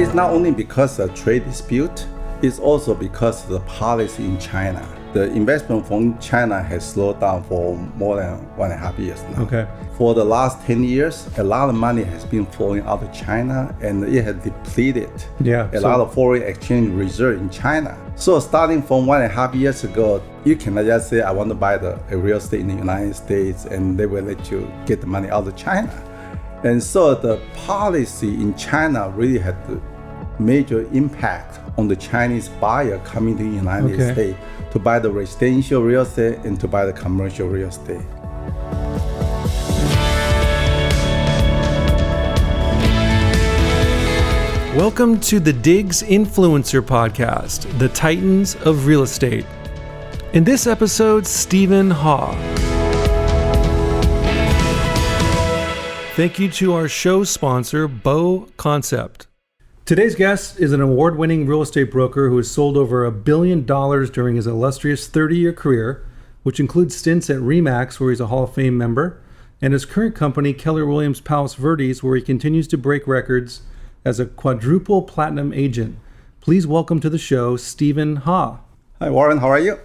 it's not only because of trade dispute, it's also because of the policy in China. The investment from China has slowed down for more than 1.5 years now. Okay. For the last 10 years, a lot of money has been flowing out of China, and it has depleted a lot of foreign exchange reserve in China. So starting from 1.5 years ago, you cannot just say, I want to buy a real estate in the United States, and they will let you get the money out of China. And so the policy in China really had the major impact on the Chinese buyer coming to the United States to buy the residential real estate and to buy the commercial real estate. Welcome to the Digs Influencer Podcast, the Titans of Real Estate. In this episode, Stephen Ha. Thank you to our show sponsor, Bow Concept. Today's guest is an award-winning real estate broker who has sold over $1 billion during his illustrious 30-year career, which includes stints at RE/MAX, where he's a Hall of Fame member, and his current company, Keller Williams Palos Verdes, where he continues to break records as a quadruple platinum agent. Please welcome to the show, Stephen Ha. Hi, Warren. How are you?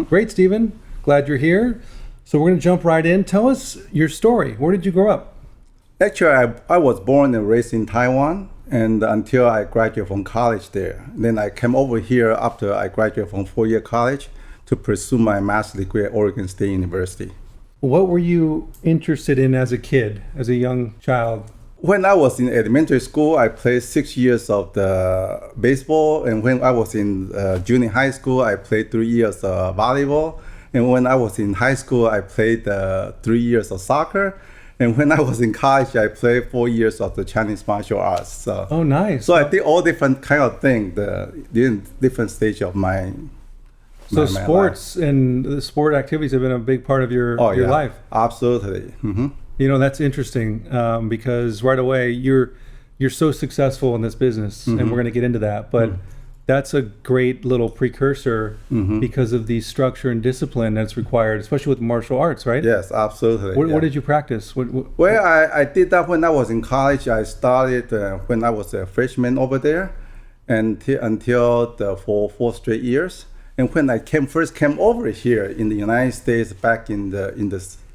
Great, Stephen. Glad you're here. So we're going to jump right in. Tell us your story. Where did you grow up? Actually, I was born and raised in Taiwan, and until I graduated from college there. Then I came over here after I graduated from 4-year college to pursue my master's degree at Oregon State University. What were you interested in as a kid, as a young child? When I was in elementary school, I played 6 years of the baseball. And when I was in junior high school, I played 3 years of volleyball. And when I was in high school, I played 3 years of soccer. And when I was in college, I played 4 years of the Chinese martial arts. So, oh, nice. So I did all different kind of things in different stage of my So sports and the sport activities have been a big part of your life. Absolutely. Mm-hmm. You know, that's interesting because right away you're so successful in this business, and we're going to get into that. But that's a great little precursor because of the structure and discipline that's required, especially with martial arts, right? Yes, absolutely. What did you practice? Well, I did that when I was in college. I started when I was a freshman over there until for 4 straight years. And when I first came over here in the United States back in the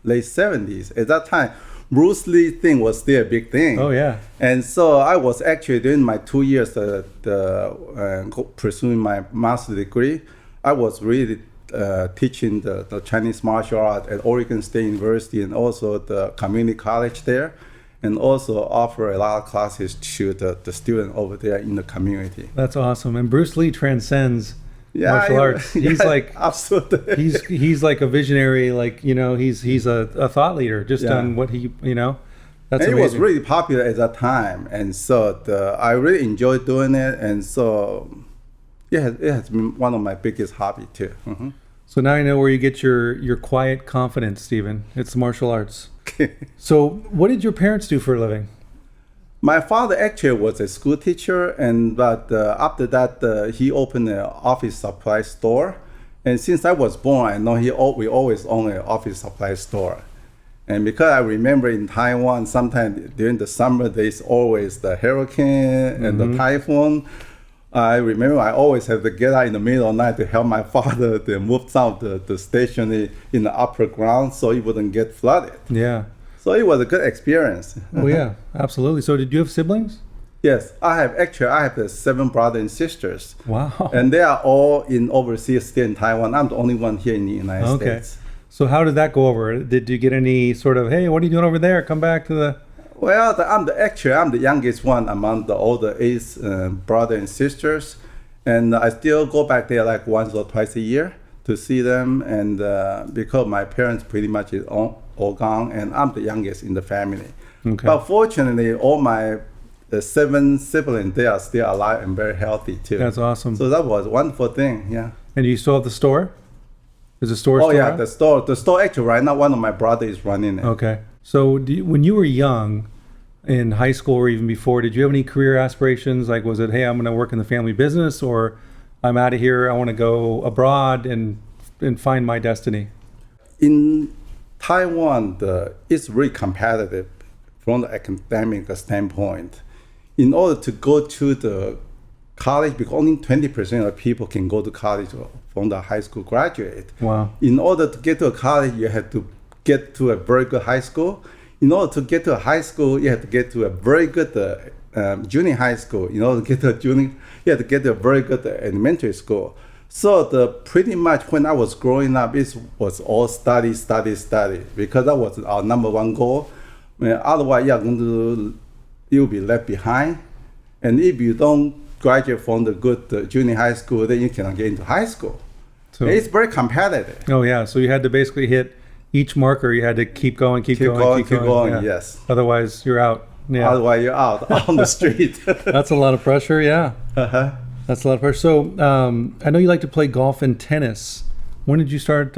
late 70s, at that time, Bruce Lee thing was still a big thing. Oh, yeah. And so I was actually during my 2 years pursuing my master's degree, I was really teaching the Chinese martial art at Oregon State University and also the community college there, and also offer a lot of classes to the students over there in the community. That's awesome. And Bruce Lee transcends martial arts. He's like absolutely. He's like a visionary. Like, you know, he's a thought leader just on what he, you know. That's and amazing. It was really popular at that time, and so I really enjoyed doing it, and so it has been one of my biggest hobby too. Mm-hmm. So now I know where you get your quiet confidence, Stephen. It's martial arts. So what did your parents do for a living? My father actually was a school teacher, but after that, he opened an office supply store. And since I was born, I know we always owned an office supply store. And because I remember in Taiwan, sometimes during the summer, there's always the hurricane and the typhoon. I remember I always have to get out in the middle of the night to help my father to move some of the stationery in the upper ground so it wouldn't get flooded. Yeah. So it was a good experience. Oh yeah, absolutely. So did you have siblings? Yes, I have 7 brothers and sisters. Wow. And they are all in overseas, still in Taiwan. I'm the only one here in the United States. So how did that go over? Did you get any sort of, hey, what are you doing over there? Come back to the... Well, I'm the youngest one among all the 8 brothers and sisters. And I still go back there like once or twice a year to see them. And because my parents pretty much is all gone, and I'm the youngest in the family. Okay. But fortunately, all my 7 siblings, they are still alive and very healthy too. That's awesome. So that was a wonderful thing, yeah. And you still have the store? Is the store still around? The store actually right now, one of my brothers is running it. Okay. So when you were young, in high school or even before, did you have any career aspirations? Like, was it, hey, I'm going to work in the family business, or I'm out of here, I want to go abroad and find my destiny? In Taiwan, it's really competitive from the academic standpoint. in order to go to the college, because only 20% of people can go to college from the high school graduate. Wow. In order to get to a college, you have to get to a very good high school. In order to get to a high school, you have to get to a very good junior high school. In order to get to a junior, you have to get to a very good elementary school. So pretty much when I was growing up, it was all study, because that was our number one goal. Otherwise, you'll be left behind. And if you don't graduate from the good junior high school, then you cannot get into high school. So it's very competitive. Oh yeah, so you had to basically hit each marker. You had to keep going. Yeah. Yes. Otherwise, you're out. Yeah. Otherwise, you're out on the street. That's a lot of pressure. Yeah. That's a lot of pressure. So I know you like to play golf and tennis. When did you start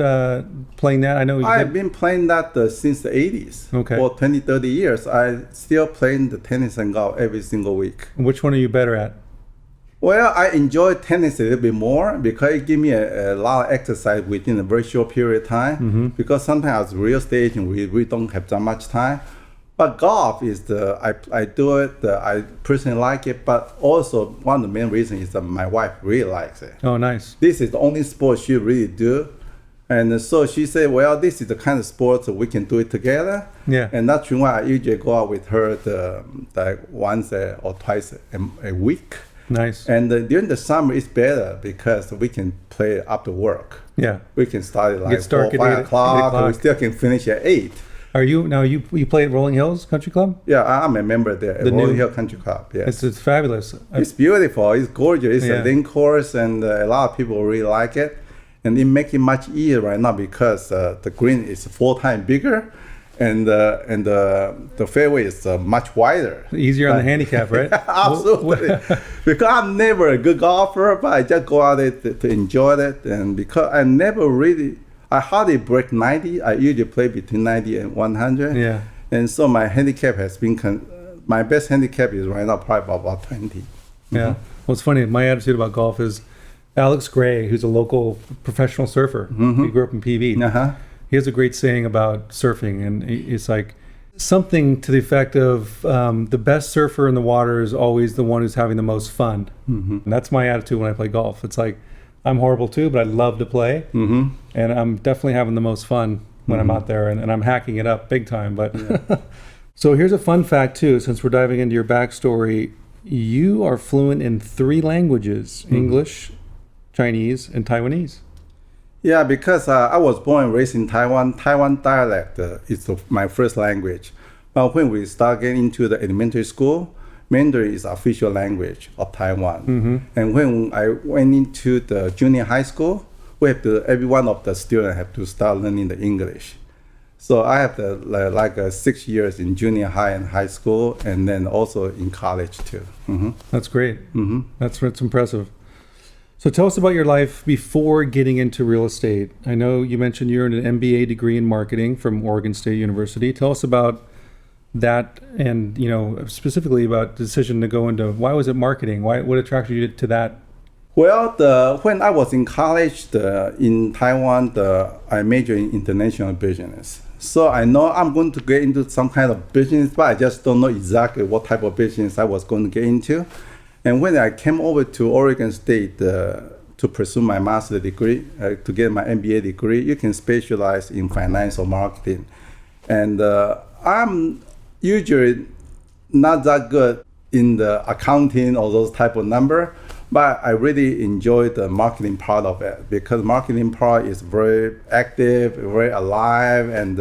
playing that? I know I've been playing that since the 80s. Okay. For 20, 30 years. I still playing the tennis and golf every single week. Which one are you better at? Well, I enjoy tennis a little bit more because it gives me a lot of exercise within a very short period of time. Mm-hmm. Because sometimes as real estate agent, we don't have that much time. But golf is I do it. I personally like it, but also one of the main reasons is that my wife really likes it. Oh, nice. This is the only sport she really do. And so she said, well, this is the kind of sport that we can do it together. Yeah. And that's why I usually go out with her like once or twice a week. Nice. And during the summer, it's better because we can play after work. Yeah. We can start at like 4, 5 8 o'clock. We still can finish at 8. Are you now? You play at Rolling Hills Country Club? Yeah, I'm a member there at Rolling Hill Country Club. Yes, it's fabulous. It's beautiful. It's gorgeous. It's a link course, and a lot of people really like it. And it makes it much easier right now because the green is 4 times bigger, and the fairway is much wider. Easier on the handicap, right? Absolutely. Because I'm never a good golfer, but I just go out there to enjoy it, and because I hardly break 90. I usually play between 90 and 100. Yeah. And so my handicap has been, my best handicap is right now probably about 20. Yeah. Mm-hmm. Well, it's funny. My attitude about golf is Alex Gray, who's a local professional surfer. Mm-hmm. He grew up in PV. Uh-huh. He has a great saying about surfing. And it's like something to the effect of the best surfer in the water is always the one who's having the most fun. Mm-hmm. And that's my attitude when I play golf. It's like, I'm horrible too, but I love to play. Mm-hmm. And I'm definitely having the most fun when I'm out there, and I'm hacking it up big time. But So here's a fun fact too, since we're diving into your backstory. You are fluent in 3 languages, English, Chinese, and Taiwanese. Yeah, because I was born and raised in Taiwan. Taiwan dialect is my first language. But when we start getting into the elementary school, Mandarin is official language of Taiwan. Mm-hmm. And when I went into the junior high school, every one of the students have to start learning the English. So I have 6 years in junior high and high school, and then also in college too. Mm-hmm. That's great. Mm-hmm. That's impressive. So tell us about your life before getting into real estate. I know you mentioned you earned an MBA degree in marketing from Oregon State University. Tell us about that, and specifically about the decision to go into, why was it marketing? What attracted you to that? Well, when I was in college in Taiwan, I majored in international business. So I know I'm going to get into some kind of business, but I just don't know exactly what type of business I was going to get into. And when I came over to Oregon State to pursue my master's degree, to get my MBA degree, you can specialize in finance or marketing. And I'm usually not that good in the accounting or those type of number, but I really enjoy the marketing part of it, because marketing part is very active, very alive, and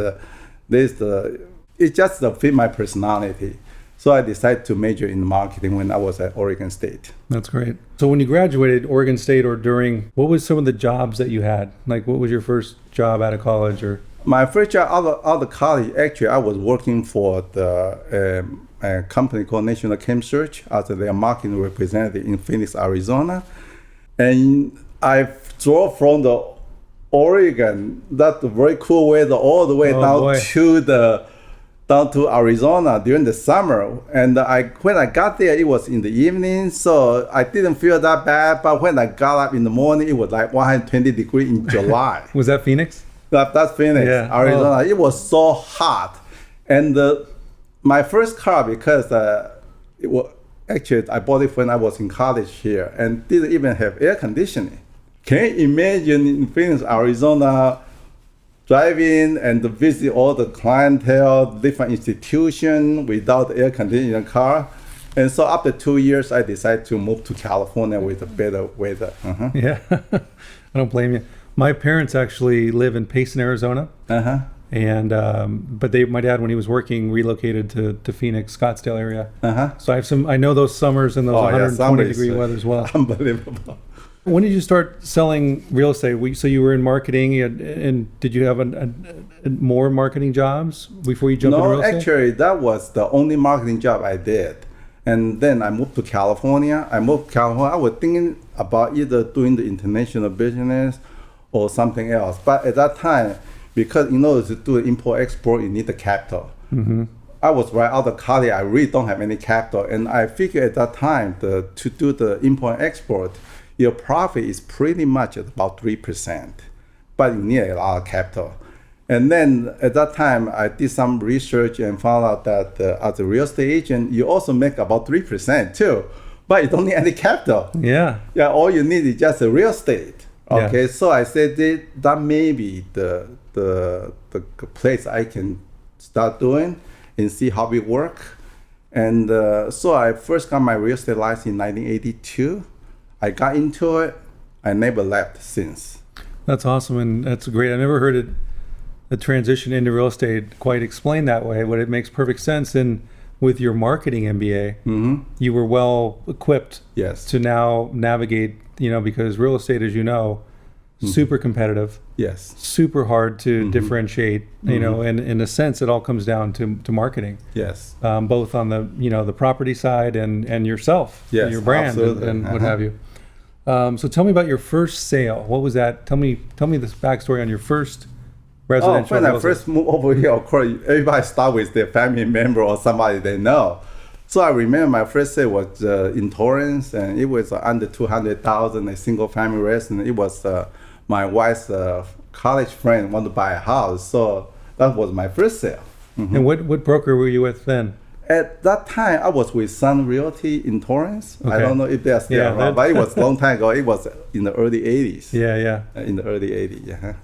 it just fit my personality. So I decided to major in marketing when I was at Oregon State. That's great. So when you graduated Oregon State, or during, what was some of the jobs that you had? Like, what was your first job out of college? Or my first job out of college, actually, I was working for a company called National Chem Search as their marketing representative in Phoenix, Arizona. And I drove from the Oregon, that's very cool weather, all the way down to Arizona during the summer. And when I got there, it was in the evening, so I didn't feel that bad. But when I got up in the morning, it was like 120 degrees in July. Was that Phoenix? That's Phoenix, Arizona. It was so hot. And my first car, because Actually, I bought it when I was in college here and didn't even have air conditioning. Can you imagine in Phoenix, Arizona, driving and visit all the clientele, different institutions without air conditioning in the car? And so after 2 years, I decided to move to California with a better weather. Yeah, I don't blame you. My parents actually live in Payson, Arizona. And but my dad, when he was working, relocated to Phoenix, Scottsdale area. So I know those summers and those 120-degree weather as well. Unbelievable. When did you start selling real estate? So you were in marketing, and did you have more marketing jobs before you jumped into real estate? No, actually, that was the only marketing job I did. And then I moved to California. I was thinking about either doing the international business or something else. But at that time, because in order to do import-export, you need the capital. I was right out of college. I really don't have any capital. And I figured at that time, to do the import-export, your profit is pretty much at about 3%. But you need a lot of capital. And then at that time, I did some research and found out that as a real estate agent, you also make about 3% too. But you don't need any capital. Yeah, all you need is just a real estate. Okay, so I said that may be the place I can start doing and see how it work. And so I first got my real estate license in 1982. I got into it. I never left since. That's awesome, and that's great. I never heard the transition into real estate quite explained that way, but it makes perfect sense. And with your marketing MBA, you were well equipped to now navigate, because real estate, as you know, super competitive. Yes. Super hard to differentiate, and in a sense, it all comes down to marketing. Yes. Both on the property side and yourself, your brand, and what have you. So tell me about your first sale. What was that? Tell me this backstory on your first residential. When I first moved over here, of course, everybody start with their family member or somebody they know. So I remember my first sale was in Torrance, and it was under $200,000, a single family residence. It was my wife's college friend wanted to buy a house, so that was my first sale. And what broker were you with then? At that time, I was with Sun Realty in Torrance. I don't know if they're still around, but it was a long time ago. It was in the early 80s. In the early 80s,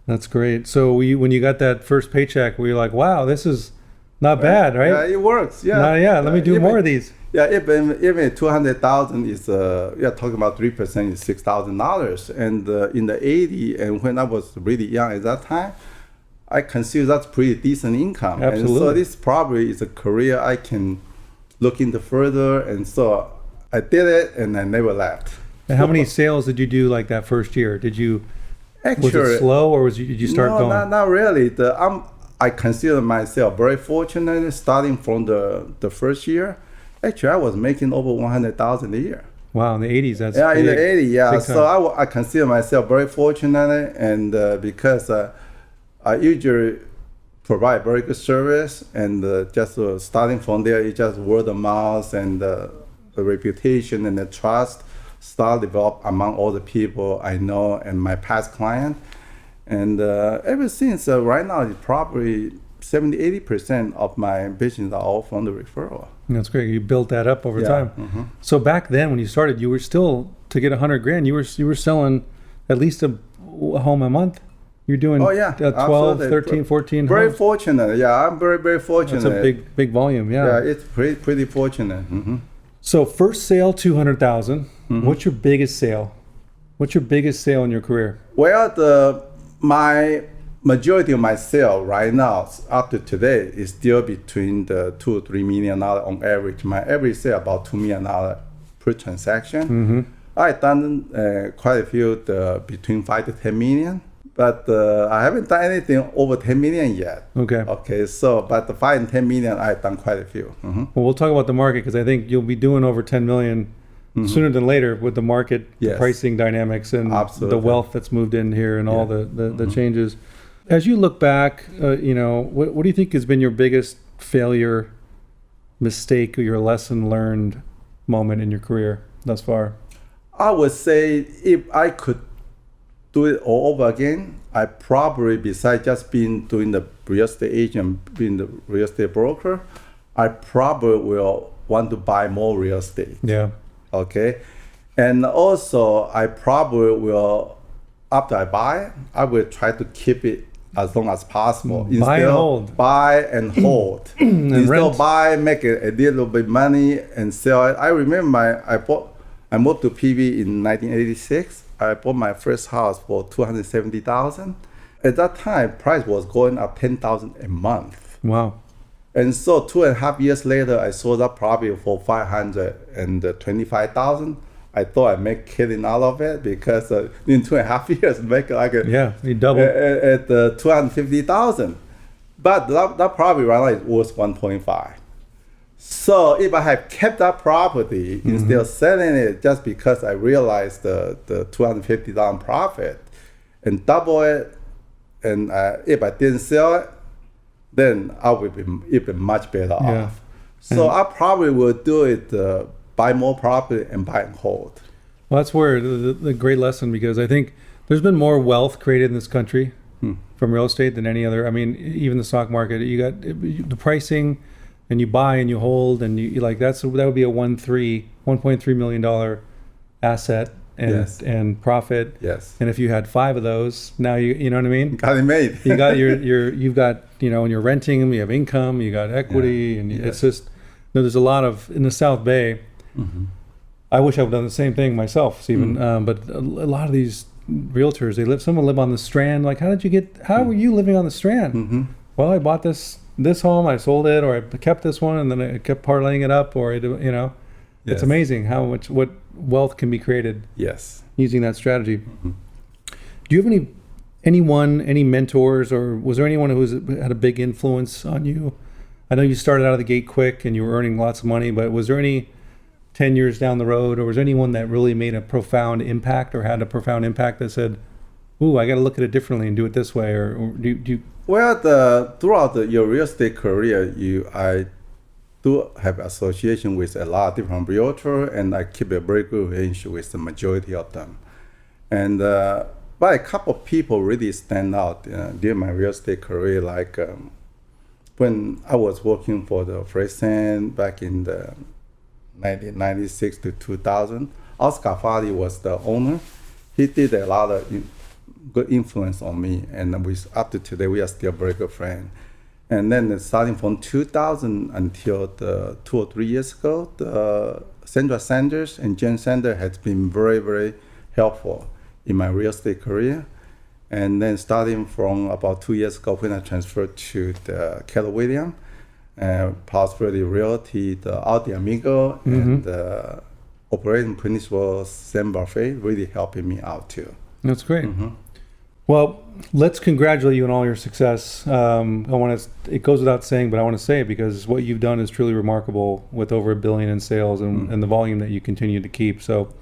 That's great. So when you got that first paycheck, were you like, wow, this is not bad, right? Yeah, it works. Let me do more of these. Yeah, even 200,000 is talking about 3% is $6,000. And in the 80s, and when I was really young at that time, I consider that's pretty decent income. Absolutely. And so this probably is a career I can look into further. And so I did it, and I never left. And how many sales did you do like that first year? Was it slow, or did you start going? No, not really. I consider myself very fortunate starting from the first year. Actually, I was making over $100,000 a year. Wow, in the 80s, that's big, in the 80s, So I consider myself very fortunate, and because I usually provide very good service, and just starting from there, it's just word of mouth and the reputation and the trust start develop among all the people I know and my past client. And ever since, right now, it's probably 70-80% of my business are all from the referral. That's great. You built that up over time. So back then, when you started, you were still, to get $100,000, you were selling at least a home a month. You're doing 12, absolutely. 13, 14 Very homes. fortunate. Yeah, I'm very, very fortunate. That's a big volume. Yeah, it's pretty fortunate. So first sale, $200,000. What's your biggest sale? What's your biggest sale in your career? Well, my majority of my sale right now, up to today, is still between the $2 or $3 million on average. My average sale about $2 million per transaction. I've done quite a few between 5 to 10 million. But I haven't done anything over 10 million yet. Okay. So, but the 5 and 10 million, I've done quite a few. Well, we'll talk about the market, because I think you'll be doing over 10 million sooner than later with the market, the pricing dynamics, and the wealth that's moved in here, and all the changes. As you look back, what do you think has been your biggest failure, mistake, or your lesson learned moment in your career thus far? I would say if I could do it all over again, I probably, besides just doing the real estate agent, being the real estate broker, I probably will want to buy more real estate. Yeah. Okay. And also, I probably will, after I buy, I will try to keep it as long as possible. Buy and hold. Buy and hold. Instead of buy, make a little bit money and sell it. I remember I moved to PV in 1986. I bought my first house for $270,000. At that time, price was going up $10,000 a month. Wow. And so 2.5 years later, I sold that property for $525,000. I thought I'd make killing out of it because in 2.5 years, make like you double at $250,000. But that property right now is worth 1.5. So if I had kept that property instead of selling it just because I realized the $250,000 profit and double it, and if I didn't sell it, then I would be even much better off. So I probably will do it, buy more property and buy and hold. Well, that's where the great lesson, because I think there's been more wealth created in this country from real estate than any other. I mean, even the stock market, you got the pricing, and you buy and you hold, and you like that would be a $1.3 million asset and profit. Yes. And if you had 5 of those, now you know what I mean? Got it made. You got you've got, and you're renting them, you have income, you got equity, and it's just, there's a lot of, in the South Bay, I wish I would have done the same thing myself, Stephen. But a lot of these realtors, some live on the Strand. Like, how were you living on the Strand? Well, I bought this home, I sold it, or I kept this one, and then I kept parlaying it up, or it's amazing what wealth can be created. Yes. Using that strategy. Do you have any mentors, or was there anyone who had a big influence on you? I know you started out of the gate quick and you were earning lots of money, but was there any 10 years down the road, or was there anyone that really made a profound impact or had a profound impact that said, ooh, I got to look at it differently and do it this way? Or do you? Well, throughout your real estate career, I do have association with a lot of different realtors, and I keep a very good relationship with the majority of them. And but a couple of people really stand out during my real estate career, like when I was working for the Freestone back in the 1996 to 2000. Oscar Fadi was the owner. He did a lot of good influence on me, and up to today, we are still very good friends. And then starting from 2000 until 2 or 3 years ago, the Sandra Sanders and Jen Sanders has been very, very helpful in my real estate career. And then starting from about 2 years ago, when I transferred to the Keller Williams, Palos Verdes Realty, the Audi Amigo, and the operating principal Sam Buffet really helping me out too. That's great. Well, let's congratulate you on all your success. It goes without saying, but I want to say it because what you've done is truly remarkable with over $1 billion in sales and the volume that you continue to keep. So,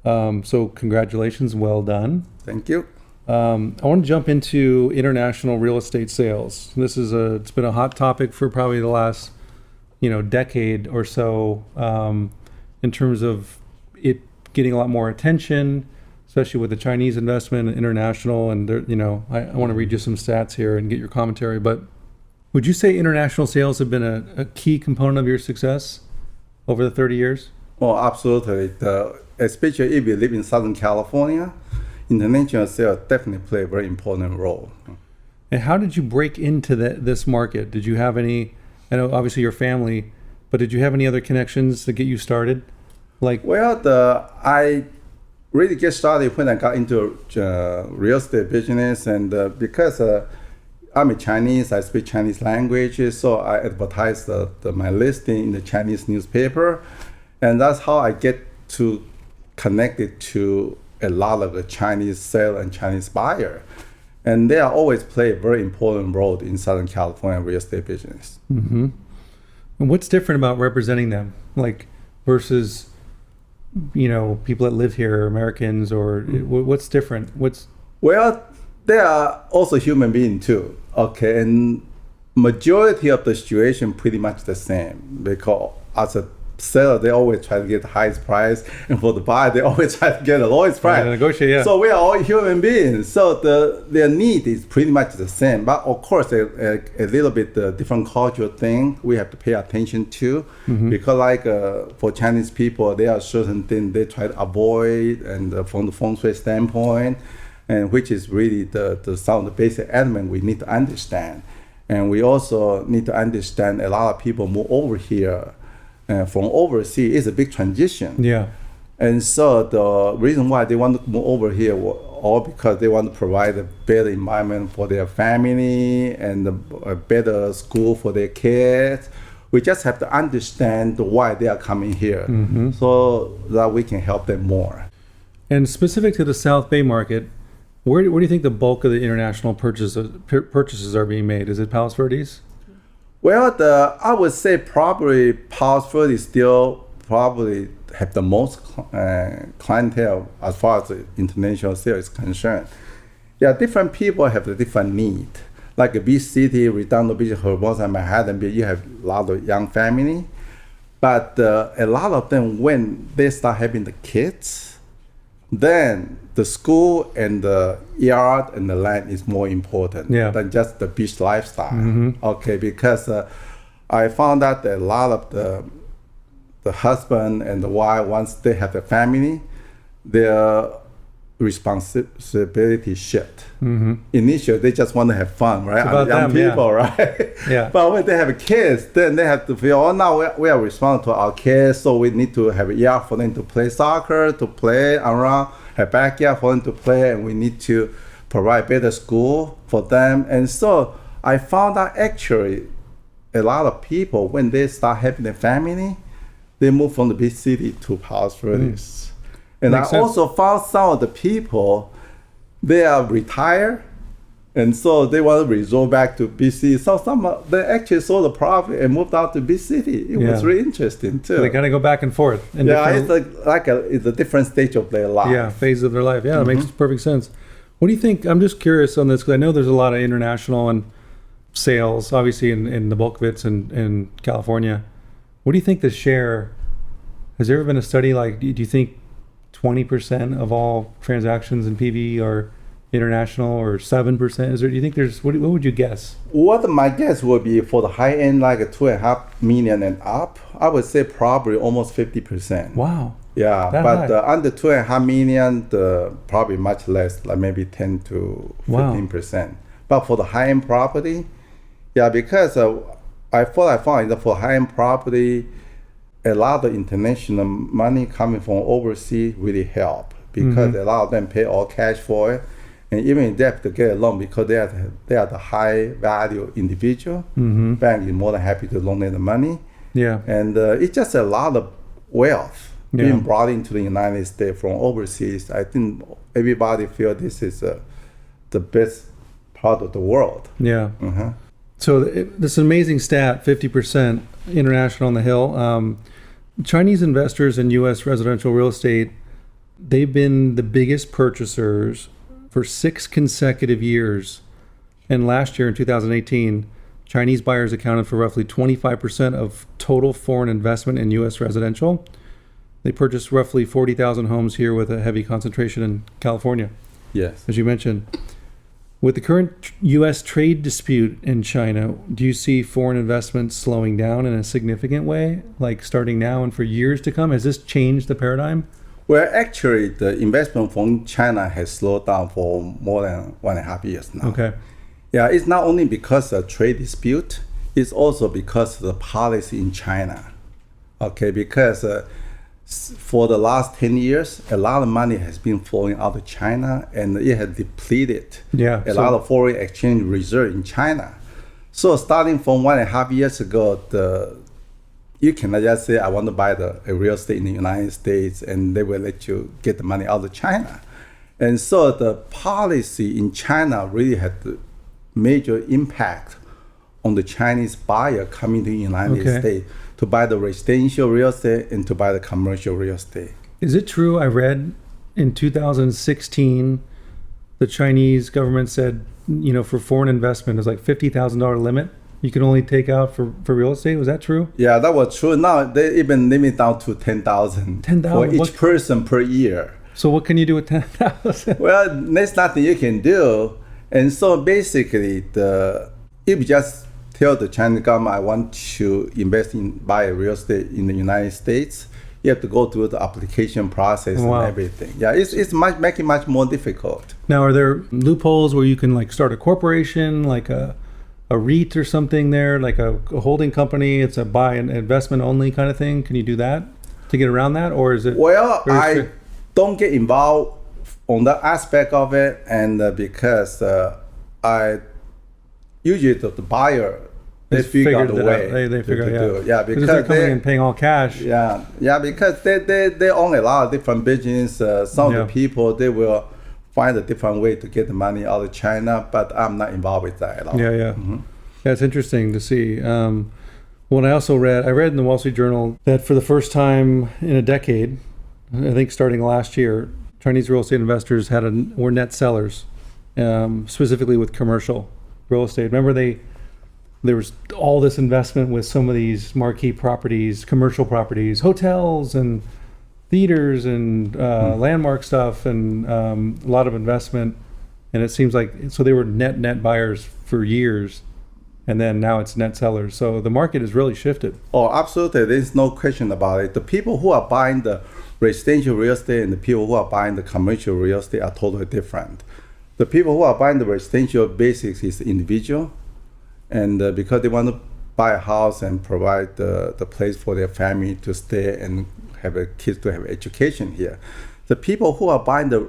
so congratulations, well done. Thank you. I want to jump into international real estate sales. It's been a hot topic for probably the last, decade or so, in terms of it getting a lot more attention, especially with the Chinese investment and international. And I want to read you some stats here and get your commentary. But would you say international sales have been a key component of your success over the 30 years? Oh, absolutely. Especially if you live in Southern California, international sales definitely play a very important role. And how did you break into this market? Did you have any, I know obviously your family, but did you have any other connections to get you started? I really get started when I got into real estate business, and because I'm a Chinese, I speak Chinese language, so I advertise my listing in the Chinese newspaper, and that's how I get to connect it to a lot of the Chinese seller and Chinese buyer. And they always play a very important role in Southern California real estate business. And what's different about representing them, versus, people that live here, Americans, or what's different? Well, they are also human beings too. Okay, and majority of the situation pretty much the same, because as a seller, they always try to get the highest price, and for the buyer, they always try to get the lowest price. Negotiate, yeah. So we are all human beings. So their need is pretty much the same, but of course, a little bit different cultural thing we have to pay attention to, because like for Chinese people, there are certain things they try to avoid, and from the feng shui standpoint, and which is really some of the basic element we need to understand. And we also need to understand a lot of people move over here from overseas. It's a big transition. Yeah. And so the reason why they want to move over here, all because they want to provide a better environment for their family and a better school for their kids. We just have to understand why they are coming here, so that we can help them more. And specific to the South Bay market, where do you think the bulk of the international purchases are being made? Is it Palos Verdes? Well, I would say probably Palos Verdes still probably have the most clientele as far as the international sales is concerned. Yeah, different people have the different need. Like a big city, Redondo Beach, Hermosa, Manhattan Beach, you have a lot of young family. But a lot of them, when they start having the kids, then the school and the yard and the land is more important than just the beach lifestyle. Okay, because I found out that a lot of the husband and the wife, once they have a family, their responsibility shift. Initially, they just want to have fun, right? Young people, right? Yeah. But when they have kids, then they have to feel, now we are responsible to our kids, so we need to have a yard for them to play soccer, to play around, have backyard for them to play, and we need to provide better school for them. And so I found out actually a lot of people, when they start having a family, they move from the big city to Palos Verdes. And I also found some of the people, they are retired, and so they want to resort back to BC. So they actually sold the property and moved out to big city. It was really interesting too. So they kind of go back and forth. It's it's a different stage of their life. Yeah, phase of their life. Yeah, that makes perfect sense. What do you think? I'm just curious on this because I know there's a lot of international and sales, obviously in the bulk of it's in California. What do you think the share? Has there ever been a study like? Do you think 20% of all transactions in PV are international, or 7%? Do you think there's, what would you guess? What my guess would be for the high end, like a 2.5 million and up, I would say probably almost 50%. Wow. Yeah, but under 2.5 million, probably much less, like maybe 10 to 15%. But for the high end property, because I found that for high end property, a lot of international money coming from overseas really help, because a lot of them pay all cash for it, and even if they have to get a loan because they are the high value individual, bank is more than happy to loan them the money. Yeah, and it's just a lot of wealth being brought into the United States from overseas. I think everybody feel this is the best part of the world. Yeah. So this amazing stat, 50% international on the Hill. Chinese investors in U.S. residential real estate, they've been the biggest purchasers for 6 consecutive years. And last year in 2018, Chinese buyers accounted for roughly 25% of total foreign investment in U.S. residential. They purchased roughly 40,000 homes here with a heavy concentration in California. Yes. As you mentioned. With the current U.S. trade dispute in China, do you see foreign investment slowing down in a significant way, like starting now and for years to come? Has this changed the paradigm? Well, actually, the investment from China has slowed down for more than 1.5 years now. Okay. Yeah, it's not only because of trade dispute, it's also because of the policy in China. Okay, because for the last 10 years, a lot of money has been flowing out of China, and it has depleted a lot of foreign exchange reserve in China. So starting from 1.5 years ago, you cannot just say, I want to buy a real estate in the United States, and they will let you get the money out of China. And so the policy in China really had the major impact on the Chinese buyer coming to the United States to buy the residential real estate and to buy the commercial real estate. Is it true? I read in 2016, the Chinese government said, for foreign investment, there's like $50,000 limit you can only take out for real estate. Was that true? Yeah, that was true. Now they even limit down to 10,000 for each person per year. So what can you do with 10,000? Well, there's nothing you can do. And so basically, if you just tell the Chinese government, I want to buy real estate in the United States, you have to go through the application process and everything. Yeah, it's making much more difficult. Now, are there loopholes where you can like start a corporation, like a REIT or something there, like a holding company? It's a buy and investment only kind of thing. Can you do that to get around that, or is it? Well, I don't get involved on that aspect of it, and because I usually the buyer. They figure out the way they figure to do it. Yeah, because they're coming in paying all cash. Yeah, because they own a lot of different business. Some of the people, they will find a different way to get the money out of China, but I'm not involved with that at all. Yeah. Mm-hmm. Yeah, it's interesting to see. What I also read in the Wall Street Journal that for the first time in a decade, I think starting last year, Chinese real estate investors were net sellers, specifically with commercial real estate. Remember there was all this investment with some of these marquee properties, commercial properties, hotels and theaters and landmark stuff, and a lot of investment. And it seems like, so they were net buyers for years, and then now it's net sellers. So the market has really shifted. Oh, absolutely. There's no question about it. The people who are buying the residential real estate and the people who are buying the commercial real estate are totally different. The people who are buying the residential basics is individual. And because they want to buy a house and provide the place for their family to stay and have kids to have education here. The people who are buying the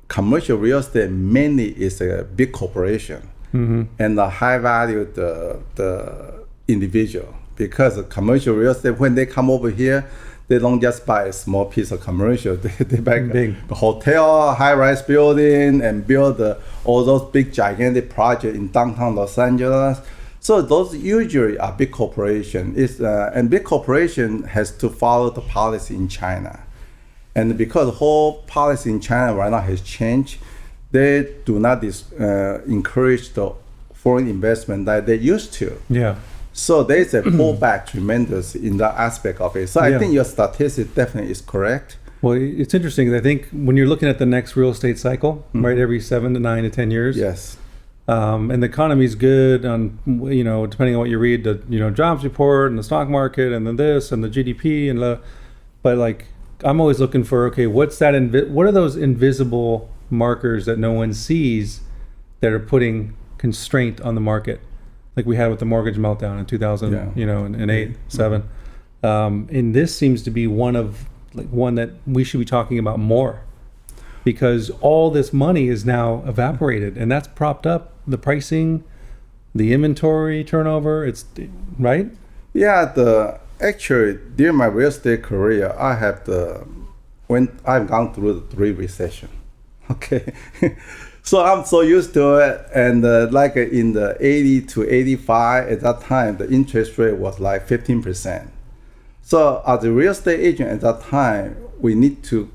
commercial real estate mainly is a big corporation, and the high value the individual. Because the commercial real estate, when they come over here, they don't just buy a small piece of commercial. They buy a hotel, high-rise building, and build all those big, gigantic projects in downtown Los Angeles. So those usually are big corporations. And big corporation has to follow the policy in China. And because the whole policy in China right now has changed, they do not encourage the foreign investment that they used to. Yeah. So there's a pullback tremendous in that aspect of it. So I think your statistic definitely is correct. Well, it's interesting. I think when you're looking at the next real estate cycle, right, every 7 to 9 to 10 years. Yes. And the economy's good on, depending on what you read, the, jobs report and the stock market and then this and the GDP but like, I'm always looking for, okay, what are those invisible markers that no one sees that are putting constraint on the market? Like we had with the mortgage meltdown in 2000, in 8, 7. And this seems to be one that we should be talking about more, because all this money is now evaporated, and that's propped up the pricing, the inventory turnover. It's right. Yeah, actually during my real estate career, I've gone through the 3 recessions. Okay. So I'm so used to it, and like in the 80 to 85, at that time, the interest rate was like 15%. So as a real estate agent at that time, we need to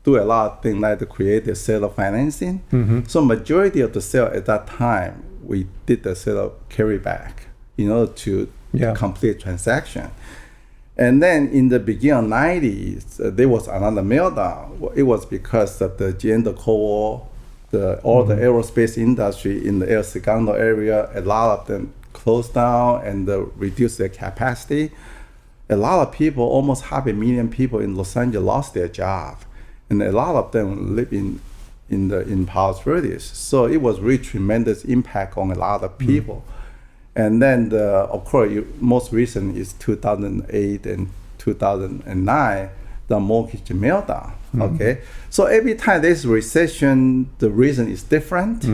do a lot of things like to create the seller financing. So majority of the sale at that time, we did the seller carryback in order to complete transaction. And then in the beginning of 90s, there was another meltdown. It was because of the end of Cold War. All the aerospace industry in the El Segundo area, a lot of them closed down and reduced their capacity. A lot of people, almost 500,000 people in Los Angeles lost their job. And a lot of them live in Palos Verdes. So it was really tremendous impact on a lot of people. And then, of course, most recent is 2008 and 2009, the mortgage meltdown. Okay, so every time there's recession, the reason is different,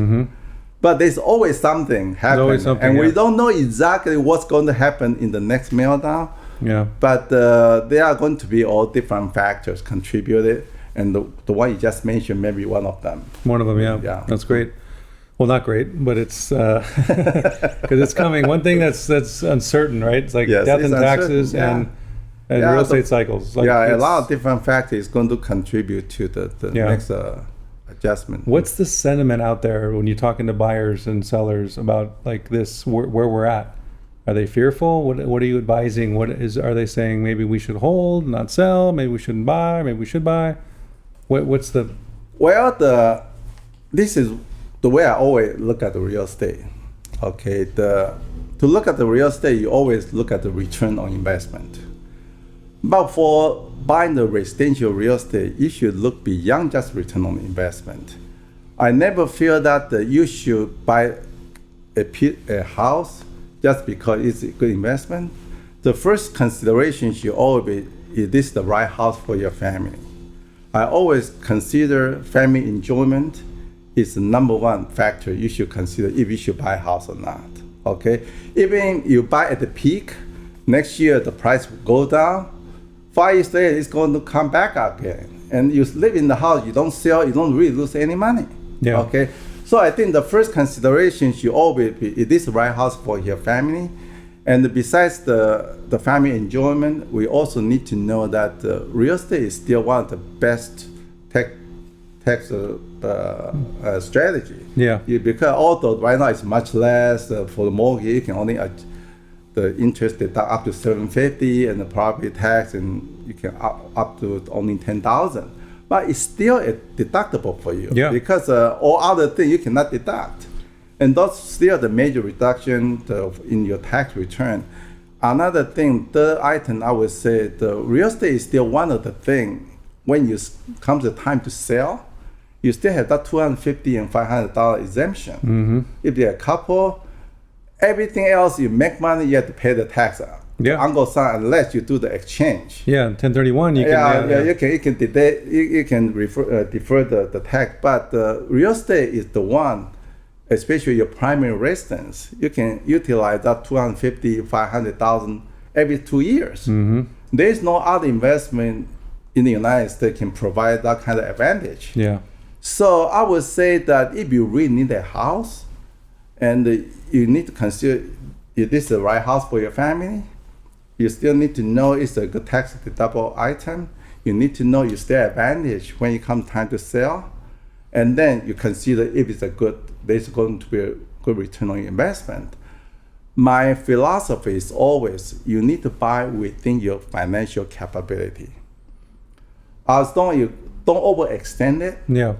but there's always something happening, and we don't know exactly what's going to happen in the next meltdown. Yeah, but there are going to be all different factors contributed, and the one you just mentioned may be one of them. One of them, yeah. That's great. Well, not great, but it's because it's coming. One thing that's uncertain, right? It's like death and taxes and real estate cycles. Like a lot of different factors going to contribute to the next adjustment. What's the sentiment out there when you're talking to buyers and sellers about like this, where we're at? Are they fearful? What are you advising? Are they saying maybe we should hold, not sell? Maybe we shouldn't buy. Maybe we should buy. What's the? Well, this is the way I always look at the real estate. Okay, to look at the real estate, you always look at the return on investment. But for buying the residential real estate, you should look beyond just return on investment. I never feel that you should buy a house just because it's a good investment. The first consideration should always be, is this the right house for your family? I always consider family enjoyment is the number one factor you should consider if you should buy a house or not. Okay, even you buy at the peak, next year the price will go down. 5 years later, it's going to come back again. And you live in the house, you don't sell, you don't really lose any money. Yeah. Okay, so I think the first consideration should always be, is this the right house for your family? And besides the family enjoyment, we also need to know that real estate is still one of the best tax strategy. Yeah. Because although right now it's much less for the mortgage, you can only the interest deduct up to $750, and the property tax, and you can up to only $10,000. But it's still deductible for you. Yeah. Because all other things you cannot deduct. And that's still the major reduction in your tax return. Another thing, third item, I would say the real estate is still one of the things when you comes the time to sell, you still have that $250 and $500 exemption. Mm-hmm. If they're a couple, everything else you make money, you have to pay the tax out. Yeah. Unless you do the exchange. Yeah, 1031. You can defer the tax, but real estate is the one, especially your primary residence. You can utilize that $250,000, $500,000 every 2 years. Mm-hmm. There is no other investment in the United States can provide that kind of advantage. Yeah. So I would say that if you really need a house, and you need to consider if this is the right house for your family, you still need to know it's a good tax deductible item. You need to know you still advantage when it comes time to sell, and then you consider if there's going to be a good return on your investment. My philosophy is always you need to buy within your financial capability. As long as you don't overextend it. Yeah.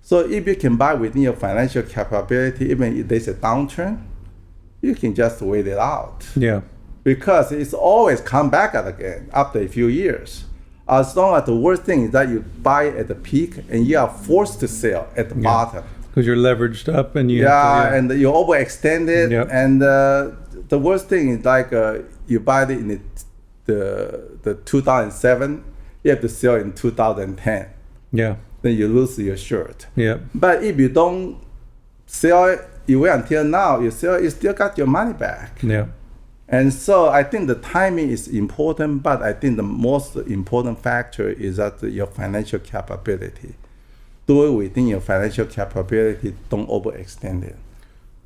So if you can buy within your financial capability, even if there's a downturn, you can just wait it out. Yeah. Because it's always come back again after a few years. As long as the worst thing is that you buy at the peak and you are forced to sell at the bottom. Because you're leveraged up and you and you overextend it. Yep. And the worst thing is like you buy it in the 2007, you have to sell in 2010. Yeah. Then you lose your shirt. Yeah. But if you don't sell it, you wait until now, you sell it, you still got your money back. Yeah. And so I think the timing is important, but I think the most important factor is that your financial capability. Do it within your financial capability, don't overextend it.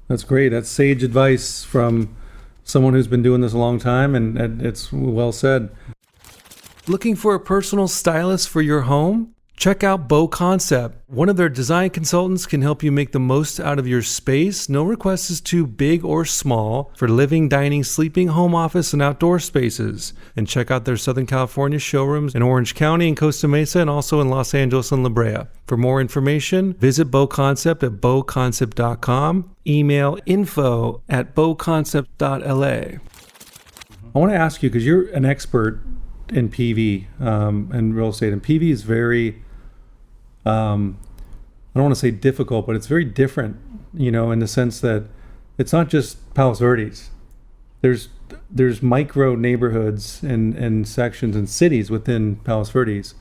That's great. That's sage advice from someone who's been doing this a long time, and it's well said. Looking for a personal stylist for your home? Check out Beau Concept. One of their design consultants can help you make the most out of your space. No request is too big or small for living, dining, sleeping, home office, and outdoor spaces. And check out their Southern California showrooms in Orange County and Costa Mesa, and also in Los Angeles and La Brea. For more information, visit Beau Concept at beauconcept.com. Email info@beauconcept.la. I want to ask you, because you're an expert in PV and real estate, and PV is very I don't want to say difficult, but it's very different, in the sense that it's not just Palos Verdes. There's micro neighborhoods and sections and cities within Palos Verdes,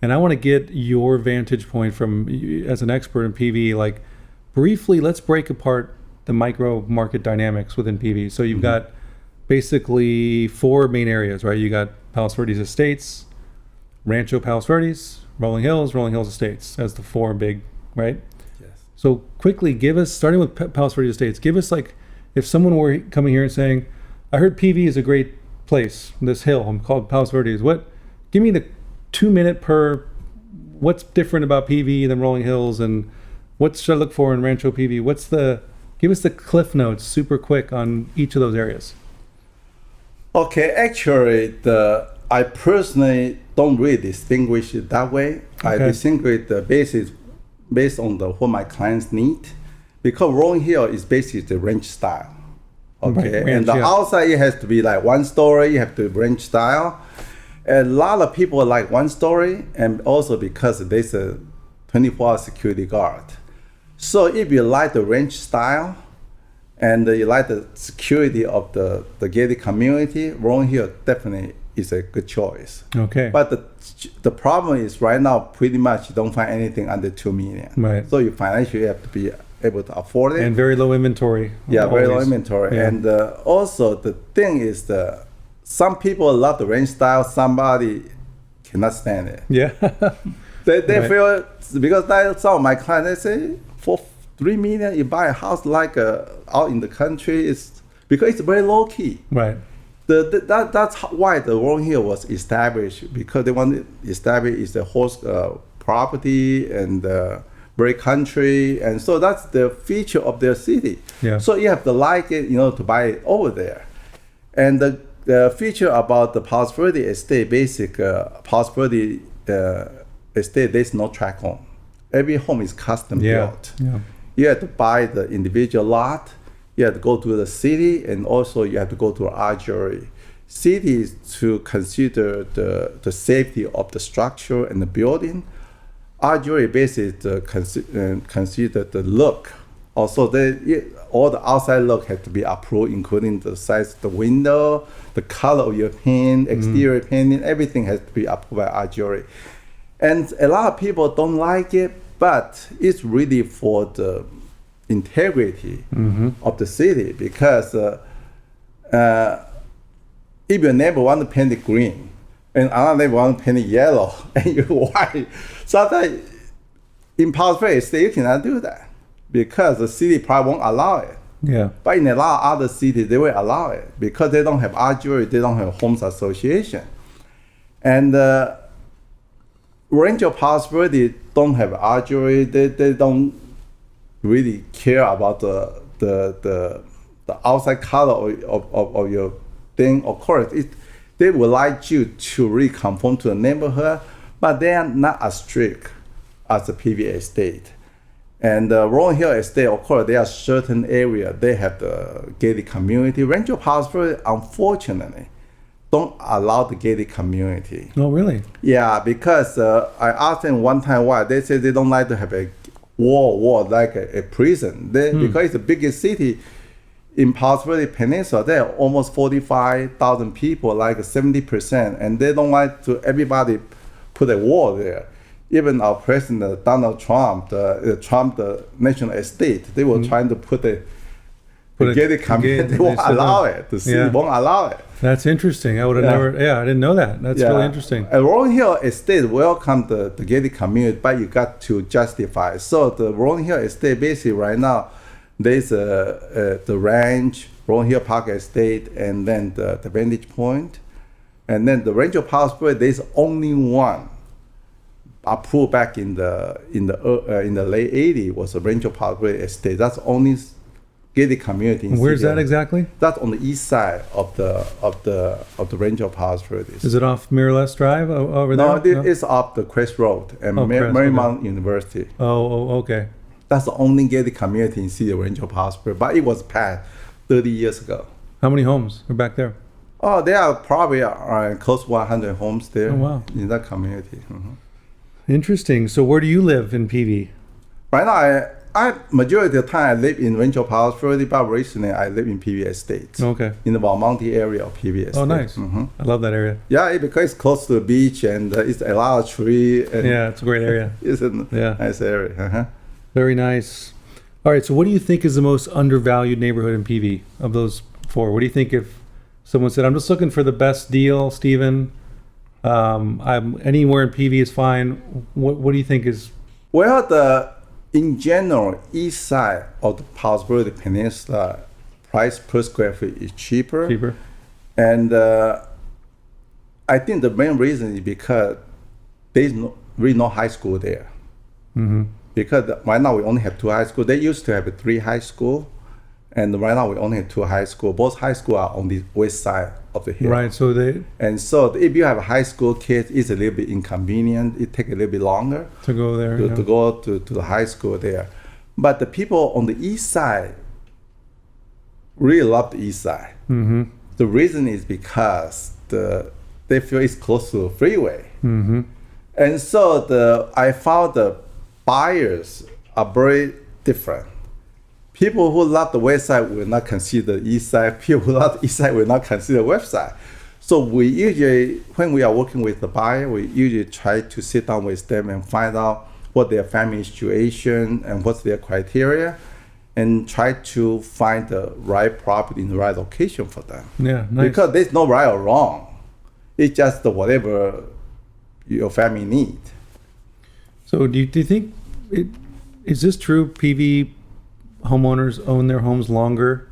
and I want to get your vantage point from, as an expert in PV, like briefly, let's break apart the micro market dynamics within PV. So you've got basically 4 main areas, right? You got Palos Verdes Estates, Rancho Palos Verdes, Rolling Hills Estates as the 4 big, right? Yes. So quickly, give us, starting with Palos Verdes Estates, give us, like, if someone were coming here and saying, I heard PV is a great place, this hill, I'm called Palos Verdes. Give me the 2-minute per, what's different about PV than Rolling Hills, and what should I look for in Rancho PV? Give us the cliff notes super quick on each of those areas. Okay, actually, I personally don't really distinguish it that way. Okay. I distinguish the basis based on what my clients need, because rolling hill is basically the ranch style. Okay, right. And the outside it has to be like one story. You have to ranch style. A lot of people like one story, and also because there's a 24-hour security guard. So if you like the ranch style, and you like the security of the gated community, rolling hill definitely is a good choice. Okay. But the problem is right now, pretty much you don't find anything under $2 million. Right. So you financially have to be able to afford it. And very low inventory. Yeah, very low inventory. Yeah. And also the thing is some people love the range style, somebody cannot stand it. Yeah. they right. feel, because some of my clients, they say, for $3 million, you buy a house like out in the country, because it's very low key. Right. That's why the rolling hill was established, because they want to establish is a host property and very country, and so that's the feature of their city. Yeah. So you have to like it, to buy it over there. And the feature about the Palos Verdes estate, Palos Verdes estate, there's no tract home. Every home is custom built. Yeah. You have to buy the individual lot. You have to go to the city, and also you have to go to our jury. City is to consider the safety of the structure and the building. Our jury basically consider the look. Also, all the outside look has to be approved, including the size of the window, the color of your paint, exterior painting, everything has to be approved by our jury. And a lot of people don't like it, but it's really for the integrity of the city, because if your neighbor want to paint it green and another neighbor want to paint it yellow and you're white, sometimes in Palos Verdes you cannot do that, because the city probably won't allow it. Yeah. But in a lot of other cities they will allow it, because they don't have art jury, they don't have homes association. And Range of Palos Verdes don't have art jury, they don't really care about the outside color of your thing. Of course, they would like you to really conform to the neighborhood, but they are not as strict as the PV estate. And Rolling Hill estate, of course, there are certain areas they have the gated community. Range of Palos Verdes, unfortunately, don't allow the gated community. Oh, really? Yeah, because I asked them one time why. They said they don't like to have a wall like a prison. Because it's the biggest city in Palos Verdes Peninsula. There are almost 45,000 people, like 70%, and they don't like to everybody put a wall there. Even our president Donald Trump, the national estate, they were trying to put a gated community. They won't allow it. The city won't allow it. That's interesting. I would have never. Yeah, I didn't know that. That's really interesting. And Rolling Hill Estate welcomed the gated community, but you got to justify. So the Rolling Hill Estate, basically right now, there's the ranch, Rolling Hill Park Estate, and then the Vantage Point, and then the Range of Palos Verdes. There's only one approved back in the late '80s, was the Range of Palos Verdes Estate. That's only gated community. Where's that exactly? That's on the east side of the Range of Palos Verdes. Is it off Mirrorless Drive over there? No, it's off the Crest Road and Marymount University. Oh, okay. That's the only gated community in City of Range of Palos Verdes, but it was passed 30 years ago. How many homes are back there? Oh, there are probably close to 100 homes there. Oh, wow. In that community. Interesting. So where do you live in PV? Right now, I majority of the time I live in Range of Palos Verdes, but recently I live in PV Estates. Okay. In the Valmonte area of PV Estates. Oh, nice. I love that area. Yeah, because it's close to the beach and it's a lot of trees. Yeah, it's a great area. It's a nice area. Very nice. All right, so what do you think is the most undervalued neighborhood in PV of those four? What do you think if someone said, I'm just looking for the best deal, Steven, I'm anywhere in PV is fine. What do you think is? Well, in general, east side of the Palos Verdes Peninsula, price per square feet is cheaper. And I think the main reason is because there's really no high school there. Because right now we only have 2 high schools. They used to have 3 high schools, and right now we only have 2 high schools. Both high schools are on the west side of the hill. Right. So if you have high school kids, it's a little bit inconvenient. It takes a little bit longer to go there. To go to the high school there. But the people on the east side really love the east side. Mm-hmm. The reason is because they feel it's close to the freeway. Mm-hmm. And so I found the buyers are very different. People who love the west side will not consider the east side. People who love the east side will not consider the west side. So we usually, when we are working with the buyer, we usually try to sit down with them and find out what their family situation and what's their criteria, and try to find the right property in the right location for them. Yeah, nice. Because there's no right or wrong. It's just whatever your family need. So do you think, is this true? PV homeowners own their homes longer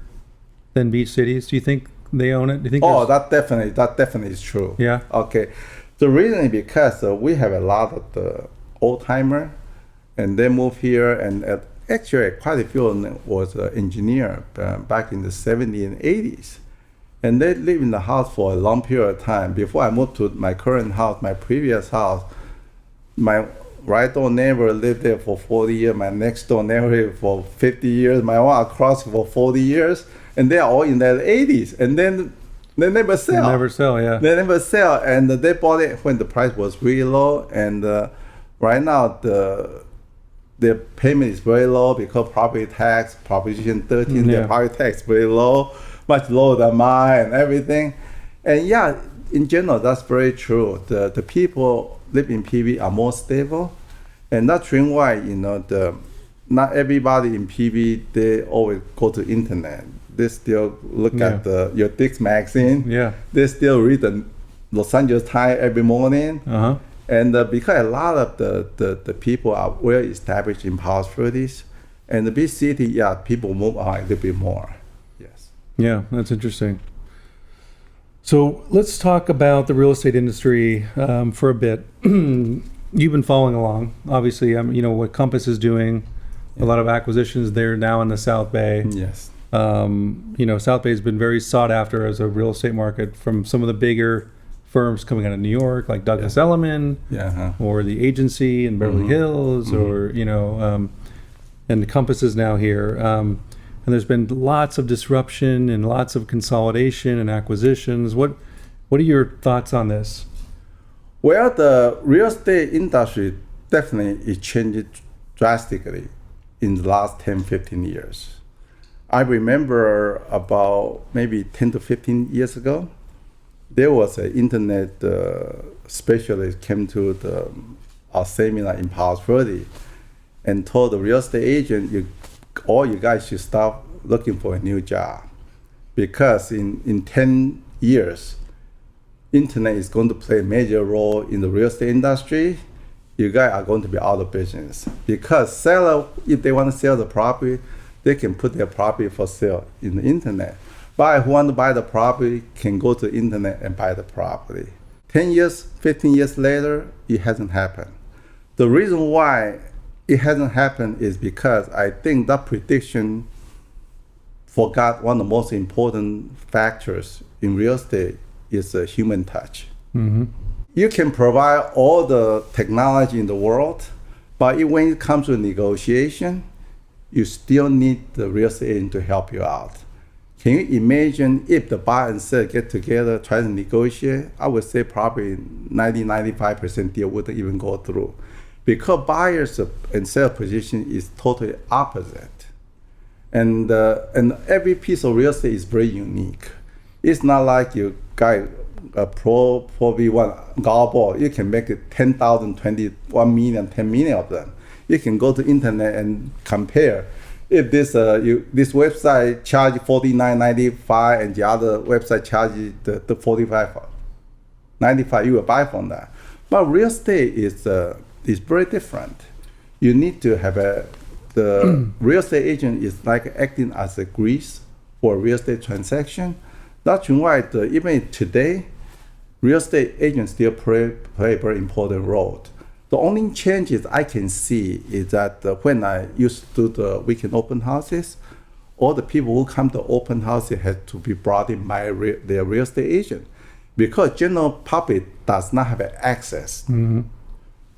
than beach cities? Do you think they own it? Do you think? That definitely is true. Yeah. Okay. The reason is because we have a lot of the old timer, and they move here, and actually quite a few of them was an engineer back in the 70s and 80s, and they live in the house for a long period of time. Before I moved to my current house, my previous house, my right door neighbor lived there for 40 years, my next door neighbor lived for 50 years, my one across for 40 years, and they are all in their 80s, and then they never sell. They never sell, yeah. They never sell, and they bought it when the price was really low, and right now their payment is very low because property tax, Proposition 13, their property tax is very low, much lower than mine and everything. And yeah, in general, that's very true. The people live in PV are more stable, and that's why not everybody in PV they always go to internet. They still look at your Dick's magazine. Yeah. They still read the Los Angeles Times every morning. Uh-huh. And because a lot of the people are well established in Palos Verdes, and the big city, people move on a little bit more. Yes. Yeah, that's interesting. So let's talk about the real estate industry for a bit. You've been following along, obviously. What Compass is doing, a lot of acquisitions there now in the South Bay. Yes. South Bay has been very sought after as a real estate market from some of the bigger firms coming out of New York, like Douglas Elliman, or the agency in Beverly Hills, or and the Compass is now here. And there's been lots of disruption and lots of consolidation and acquisitions. What are your thoughts on this? Well, the real estate industry definitely is changed drastically in the last 10, 15 years. I remember about maybe 10 to 15 years ago, there was an internet specialist came to our seminar in Palos Verdes and told the real estate agent, all you guys should stop looking for a new job, because in 10 years, internet is going to play a major role in the real estate industry. You guys are going to be out of business, because seller, if they want to sell the property, they can put their property for sale in the internet. Buyer who want to buy the property can go to the internet and buy the property. 10 years, 15 years later, it hasn't happened. The reason why it hasn't happened is because I think that prediction forgot one of the most important factors in real estate is a human touch. Mm-hmm. You can provide all the technology in the world, but when it comes to negotiation, you still need the real estate agent to help you out. Can you imagine if the buyer and seller get together, try to negotiate? I would say probably 90-95% deal wouldn't even go through, because buyers and seller position is totally opposite. And every piece of real estate is very unique. It's not like you got a Pro V1 golf ball. You can make it 10,000, 20, 1 million, 10 million of them. You can go to internet and compare. If this website charge $49.95 and the other website charges the $45.95, you will buy from that. But real estate is very different. You need to have the real estate agent is like acting as a grease for a real estate transaction. That's why even today, real estate agents still play a very important role. The only changes I can see is that when I used to do the weekend open houses, all the people who come to open house have to be brought in by their real estate agent, because general public does not have access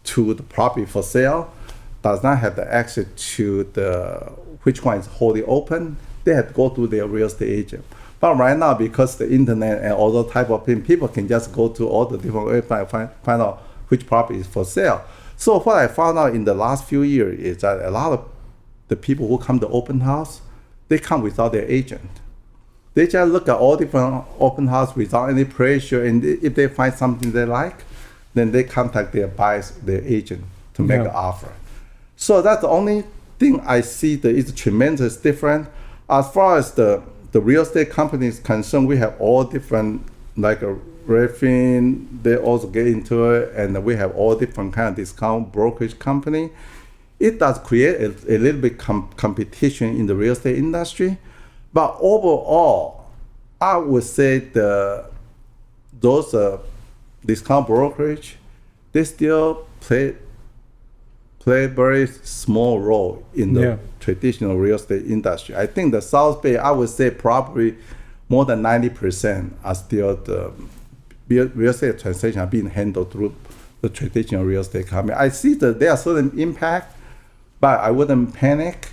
to the property for sale, does not have the access to the which one is wholly open. They have to go to their real estate agent. But right now, because the internet and all those type of things, people can just go to all the different websites, find out which property is for sale. So what I found out in the last few years is that a lot of the people who come to open house, they come without their agent. They just look at all different open house without any pressure, and if they find something they like, then they contact their buyers, their agent, to make an offer. So that's the only thing I see that is tremendous different. As far as the real estate company is concerned, we have all different, like a Redfin, they also get into it, and we have all different kind of discount brokerage company. It does create a little bit competition in the real estate industry, but overall, I would say those discount brokerage, they still play a very small role in the traditional real estate industry. I think the South Bay, I would say probably more than 90% are still the real estate transactions are being handled through the traditional real estate company. I see that there are certain impact, but I wouldn't panic,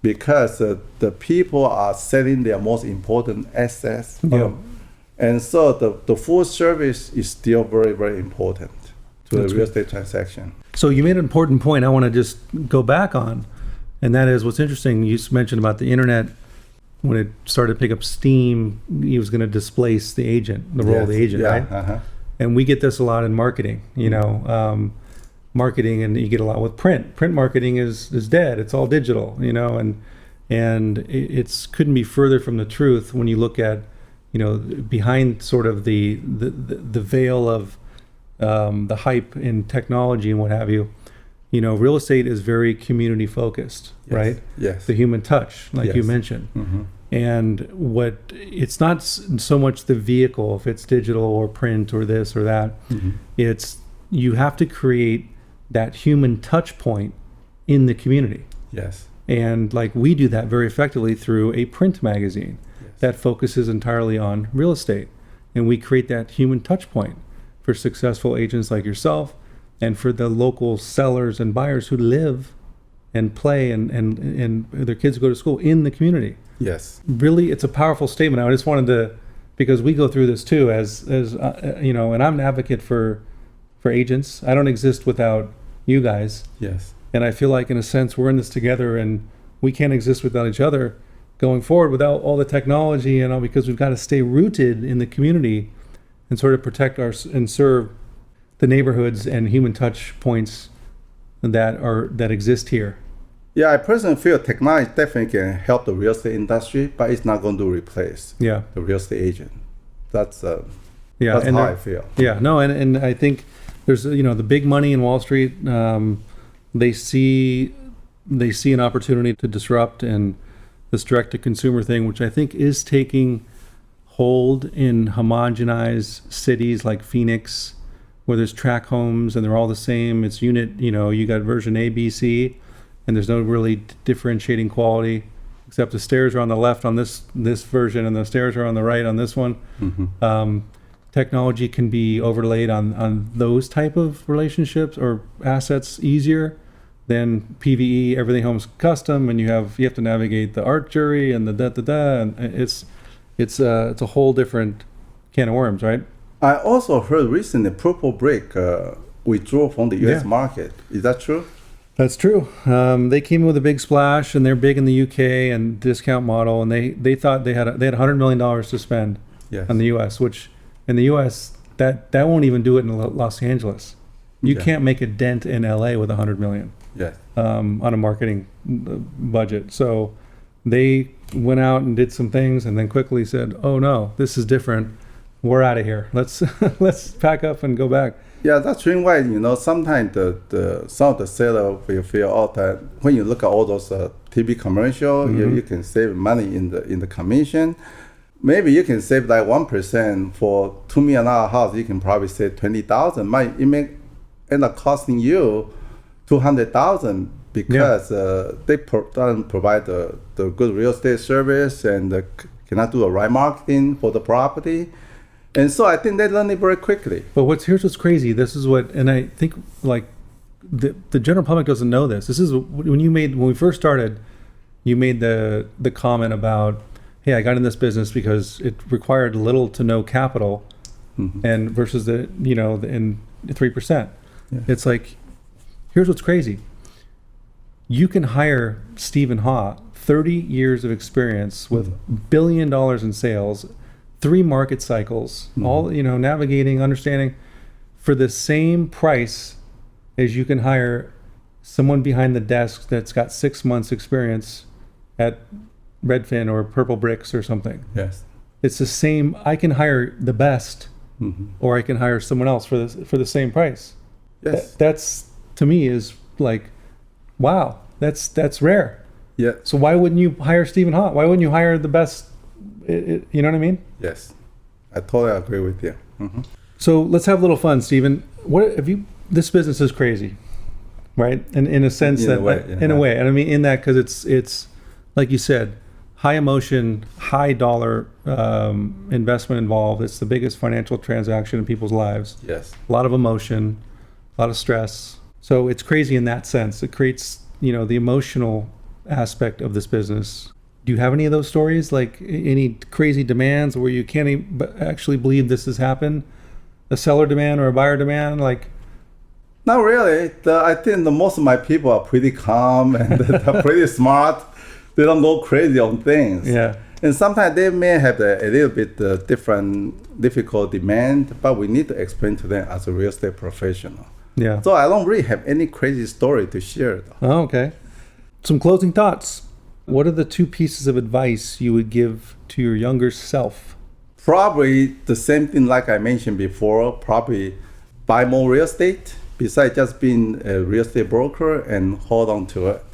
because the people are selling their most important assets. And so the full service is still very, very important to the real estate transaction. So you made an important point I want to just go back on, and that is what's interesting. You mentioned about the internet. When it started to pick up steam, he was going to displace the agent, the role of the agent, right? And we get this a lot in marketing, marketing, and you get a lot with print. Print marketing is dead. It's all digital, and it's couldn't be further from the truth when you look at, behind sort of the veil of the hype in technology and what have you. Real estate is very community focused, right? Yes. The human touch, like you mentioned. And it's not so much the vehicle, if it's digital or print or this or that. It's you have to create that human touch point in the community. Yes. And like we do that very effectively through a print magazine that focuses entirely on real estate. And we create that human touch point for successful agents like yourself, and for the local sellers and buyers who live and play and their kids go to school in the community. Yes. Really, it's a powerful statement. I just wanted to, because we go through this too, as and I'm an advocate for agents. I don't exist without you guys. Yes. And I feel like in a sense we're in this together, and we can't exist without each other going forward without all the technology and all, because we've got to stay rooted in the community and sort of protect and serve the neighborhoods and human touch points that exist here. Yeah, I personally feel technology definitely can help the real estate industry, but it's not going to replace the real estate agent. That's how I feel. Yeah, no, and I think there's the big money in Wall Street. They see an opportunity to disrupt, and this direct to consumer thing, which I think is taking hold in homogenized cities like Phoenix, where there's tract homes and they're all the same. It's unit, you got version A, B, C, and there's no really differentiating quality, except the stairs are on the left on this version and the stairs are on the right on this one. Technology can be overlaid on those type of relationships or assets easier than PVE, everything home's custom, and you have to navigate the art jury and the and it's a whole different can of worms, right? I also heard recently Purple Brick withdrew from the U.S. market. Is that true? That's true. They came with a big splash, and they're big in the UK and discount model, and they thought they had $100 million to spend on the U.S., which in the U.S. that won't even do it in Los Angeles. You can't make a dent in L.A. with $100 million on a marketing budget. So they went out and did some things, and then quickly said, "Oh no, this is different. We're out of here. Let's pack up and go back." Yeah, that's the reason why, sometimes some of the seller will feel that when you look at all those TV commercials, you can save money in the commission. Maybe you can save like 1% for $2 million house. You can probably save $20,000. It may end up costing you $200,000 because they don't provide the good real estate service and cannot do the right marketing for the property. And so I think they learn it very quickly. But here's what's crazy. This is what, and I think like the general public doesn't know this. This is when we first started, you made the comment about, hey, I got in this business because it required little to no capital, and versus in 3%. Yeah. It's like, here's what's crazy. You can hire Stephen Ha, 30 years of experience with $1 billion in sales, 3 market cycles, all, navigating, understanding, for the same price as you can hire someone behind the desk that's got 6 months experience at Redfin or Purple Bricks or something. Yes. It's the same. I can hire the best, or I can hire someone else for the same price. Yes. That's, to me, is like, wow, that's rare. Yeah. So why wouldn't you hire Stephen Ha? Why wouldn't you hire the best? You know what I mean? Yes. I totally agree with you. So let's have a little fun, Stephen. This business is crazy, right? And in a sense in a way, and I mean in that, because it's like you said, high emotion, high dollar investment involved. It's the biggest financial transaction in people's lives. Yes. A lot of emotion, a lot of stress. So it's crazy in that sense. It creates, the emotional aspect of this business. Do you have any of those stories? Like any crazy demands where you can't actually believe this has happened? A seller demand or a buyer demand? Like, not really. I think most of my people are pretty calm and they're pretty smart. They don't go crazy on things. Yeah. And sometimes they may have a little bit difficult demand, but we need to explain to them as a real estate professional. Yeah. So I don't really have any crazy story to share, though. Oh, okay. Some closing thoughts. What are the 2 pieces of advice you would give to your younger self? Probably the same thing like I mentioned before. Probably buy more real estate besides just being a real estate broker and hold on to it.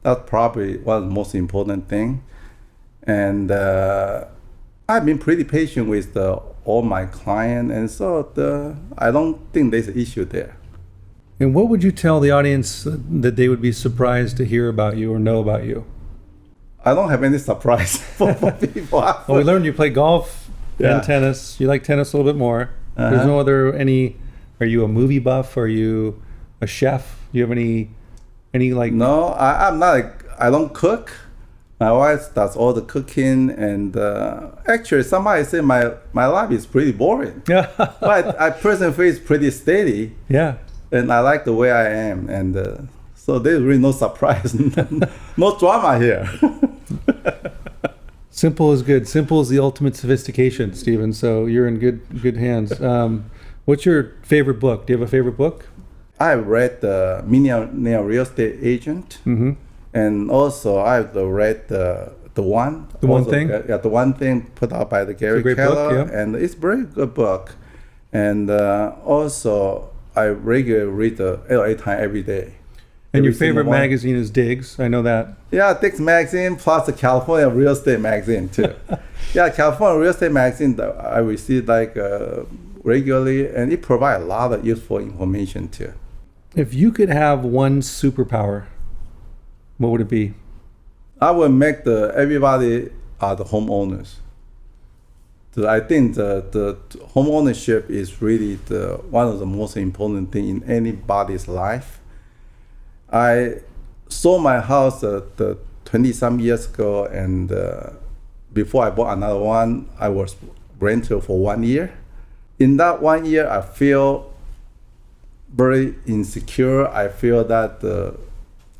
That's probably one of the most important thing. And I've been pretty patient with all my clients, and so I don't think there's an issue there. And what would you tell the audience that they would be surprised to hear about you or know about you? I don't have any surprise for people. Well, we learned you play golf and tennis. You like tennis a little bit more. There's no other are you a movie buff? Are you a chef? Do you have any like? No, I'm not. I don't cook. My wife does all the cooking, and actually, somebody say my life is pretty boring. Yeah. But I personally feel it's pretty steady. Yeah. And I like the way I am, and so there's really no surprise, no drama here. Simple is good. Simple is the ultimate sophistication, Stephen. So you're in good hands. What's your favorite book? Do you have a favorite book? I read the Millionaire Real Estate Agent, and also I've read the One Thing. Yeah, The One Thing put out by the Gary Keller, and it's a very good book. And also I regularly read the LA Times every day. And your favorite magazine is Digs. I know that. Yeah, Digs magazine plus the California Real Estate magazine too. Yeah, California Real Estate magazine I receive regularly, and it provides a lot of useful information too. If you could have one superpower, what would it be? I would make everybody are the homeowners. So I think the home ownership is really one of the most important things in anybody's life. I sold my house 20-some years ago, and before I bought another one, I was rented for 1 year. In that 1 year, I feel very insecure. I feel that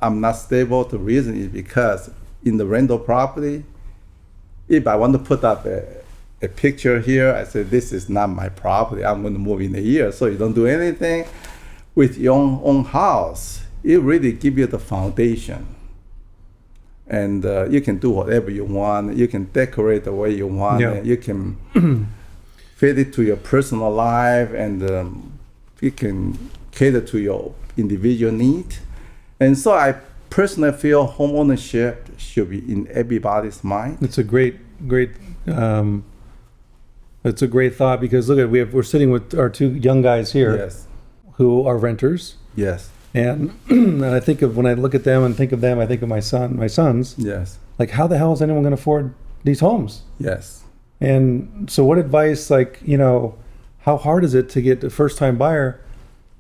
I'm not stable. The reason is because in the rental property, if I want to put up a picture here, I say, this is not my property. I'm going to move in a year. So you don't do anything with your own house. It really gives you the foundation. And you can do whatever you want. You can decorate the way you want. Yeah. You can fit it to your personal life, and you can cater to your individual need. And so I personally feel home ownership should be in everybody's mind. It's a great it's a great thought, because look at we're sitting with our 2 young guys here. Yes. Who are renters. Yes. And and I think of, when I look at them and think of them, I think of my sons. Yes. Like, how the hell is anyone going to afford these homes? Yes. And so what advice, like, you know, how hard is it to get a first-time buyer?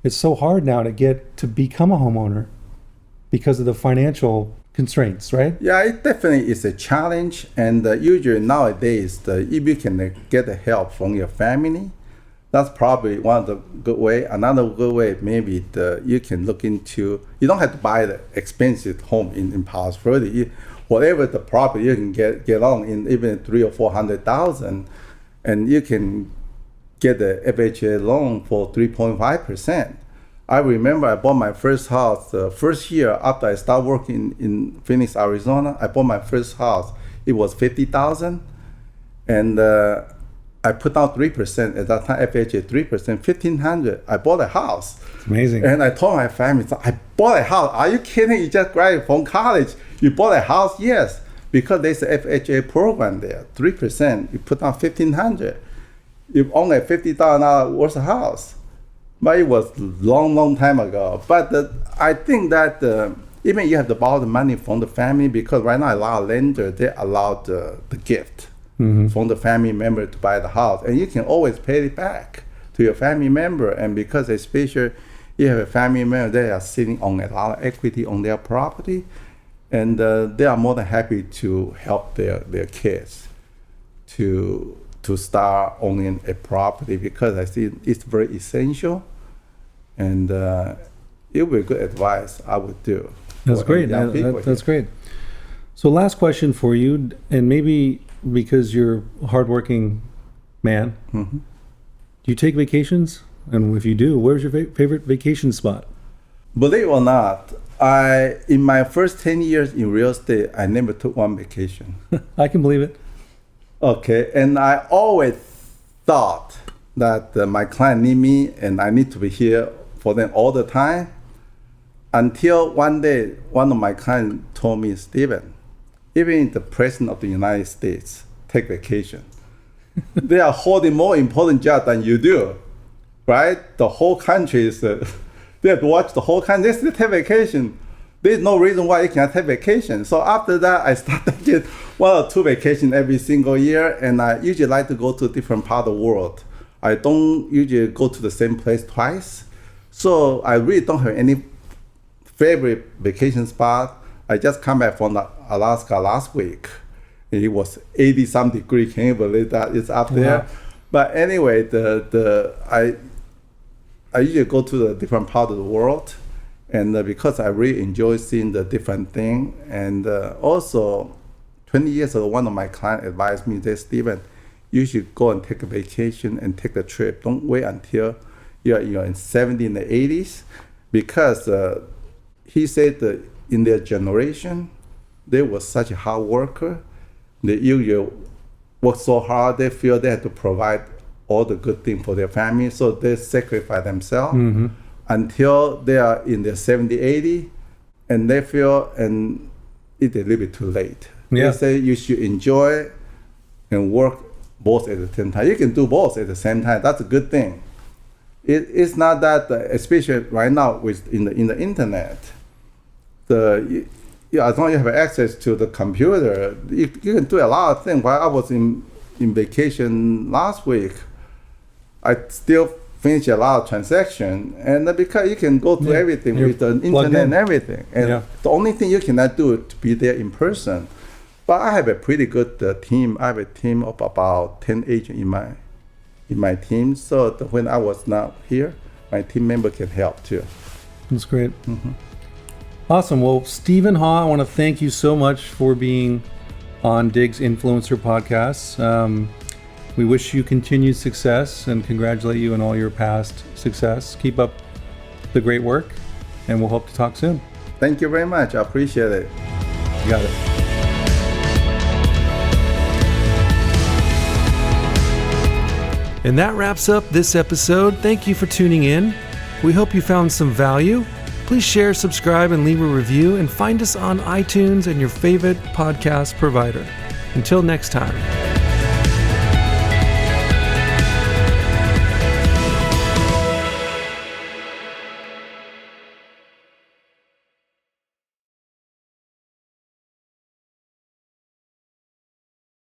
It's so hard now to become a homeowner because of the financial constraints, right? Yeah, it definitely is a challenge. And usually nowadays, if you can get the help from your family, that's probably one of the good way. Another good way, maybe you can look into, you don't have to buy the expensive home in Palos Verdes. Whatever the property you can get on in even $300,000 or $400,000, and you can get the FHA loan for 3.5%. I remember I bought my first house the first year after I started working in Phoenix, Arizona. I bought my first house. It was $50,000, and I put down 3% at that time. FHA 3%, $1,500. I bought a house. It's amazing. And I told my family, I bought a house. Are you kidding? You just graduated from college. You bought a house? Yes, because there's a FHA program there. 3%. You put down $1,500. You own a $50,000 worth of house. But it was long time ago. But I think that even you have to borrow the money from the family, because right now a lot of lenders, they allow the gift from the family member to buy the house. And you can always pay it back to your family member. And because especially you have a family member, they are sitting on a lot of equity on their property. And they are more than happy to help their kids to start owning a property, because I see it's very essential, and it would be good advice I would do. That's great. That's great. So last question for you, and maybe because you're a hardworking man, do you take vacations? And if you do, where's your favorite vacation spot? Believe it or not, in my first 10 years in real estate, I never took one vacation. I can believe it. Okay, and I always thought that my client need me and I need to be here for them all the time, until one day one of my clients told me, Stephen, even the president of the United States take vacation. They are holding more important job than you do, right? The whole country is, they have to watch the whole country, they still take vacation. There's no reason why you cannot take vacation. So after that, I started taking 1 or 2 vacations every single year, and I usually like to go to a different part of the world. I don't usually go to the same place twice. So I really don't have any favorite vacation spot. I just come back from Alaska last week. It was 80-some degrees. Can you believe that? It's up there. Wow. But anyway, I usually go to the different part of the world. And because I really enjoy seeing the different thing. And also, 20 years ago, one of my clients advised me, that Stephen, you should go and take a vacation and take a trip. Don't wait until you're in 70s and the 80s. Because he said that in their generation, they were such a hard worker. They usually work so hard, they feel they have to provide all the good things for their family. So they sacrifice themselves. Until they are in their 70, 80, and they feel, and it's a little bit too late. Yeah. They say you should enjoy and work both at the same time. You can do both at the same time. That's a good thing. It's not that, especially right now with in the internet, as long as you have access to the computer, you can do a lot of things. While I was in vacation last week, I still finish a lot of transactions, and because you can go to everything with the internet and everything, and the only thing you cannot do is to be there in person. But I have a pretty good team. I have a team of about 10 agents in my team, so when I was not here, my team member can help too. That's great. Awesome. Well, Stephen Ha, I want to thank you so much for being on Dig's Influencer Podcast. We wish you continued success and congratulate you on all your past success. Keep up the great work, and we'll hope to talk soon. Thank you very much. I appreciate it. You got it. And that wraps up this episode. Thank you for tuning in. We hope you found some value. Please share, subscribe, and leave a review, and find us on iTunes and your favorite podcast provider. Until next time.